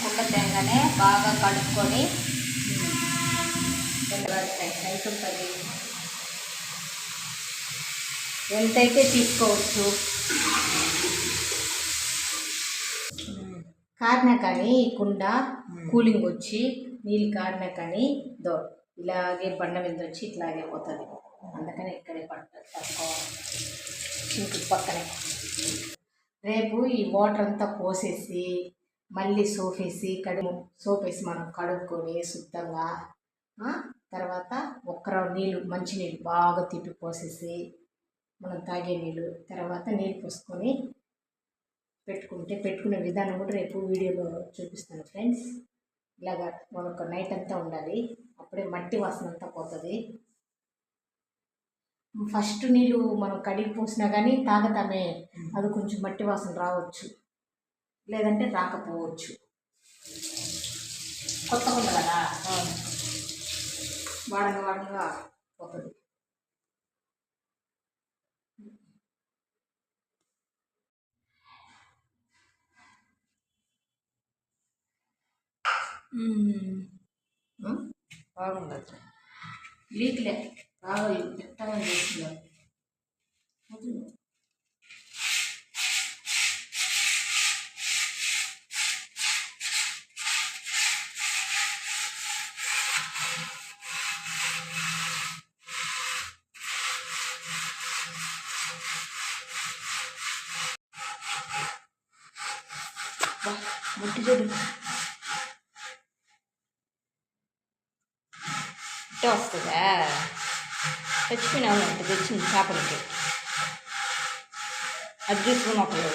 కుండ తేగానే బాగా కడుక్కొని ఎంత ఉంటుంది, ఎంతైతే తీసుకోవచ్చు. కారినా కానీ ఈ కుండ కూలింగ్ వచ్చి నీళ్ళు కారినా కానీ ఇలాగే బండ మీద వచ్చి ఇట్లాగే పోతుంది. అందుకని ఇక్కడే పట్టుకోవాలి సింకు పక్కనే. రేపు ఈ వాటర్ అంతా పోసేసి మళ్ళీ సోప్ వేసి మనం కడుక్కొని శుద్ధంగా తర్వాత ఒక్క రౌండ్ నీళ్ళు మంచినీళ్ళు బాగా తిప్పి పోసేసి మనం తాగే నీళ్ళు తర్వాత నీళ్ళు పోసుకొని పెట్టుకునే విధానం కూడా రేపు వీడియోలో చూపిస్తాను ఫ్రెండ్స్. ఇలాగా మనకు నైట్ అంతా ఉండాలి, అప్పుడే మట్టి వాసన అంతా పోతుంది. ఫస్ట్ నీళ్ళు మనం కడిగి పోసినా కానీ తాగతామే, అది కొంచెం మట్టి వాసన రావచ్చు, లేదంటే రాకపోవచ్చు. కొత్తగా ఉంది కదా, వాడంగా పోతుంది. బాగుండదు, లీక్లే బాగా మెత్తగా చేస్తున్నారు. ముట్టి చూడు ఇట్టే వస్తుందా, చచ్చిపోయినా ఉంటుంది వచ్చింది చేపలకి. అది తీసుకుని ఒకళ్ళు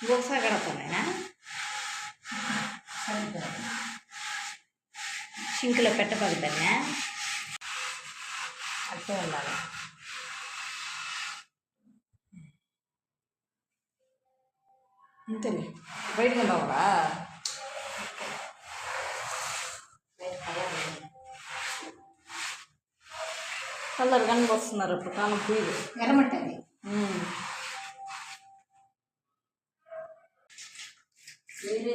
ఇంకొకసారి కడతానైనా సింకులో పెట్టబడతానే అట్టే ఉండాలి. అంతేలే, బయటకు రావాలా? కలర్ కనుక వస్తున్నారు అప్పుడు కాలం పూలు ఎర్రమట్టది. వేరే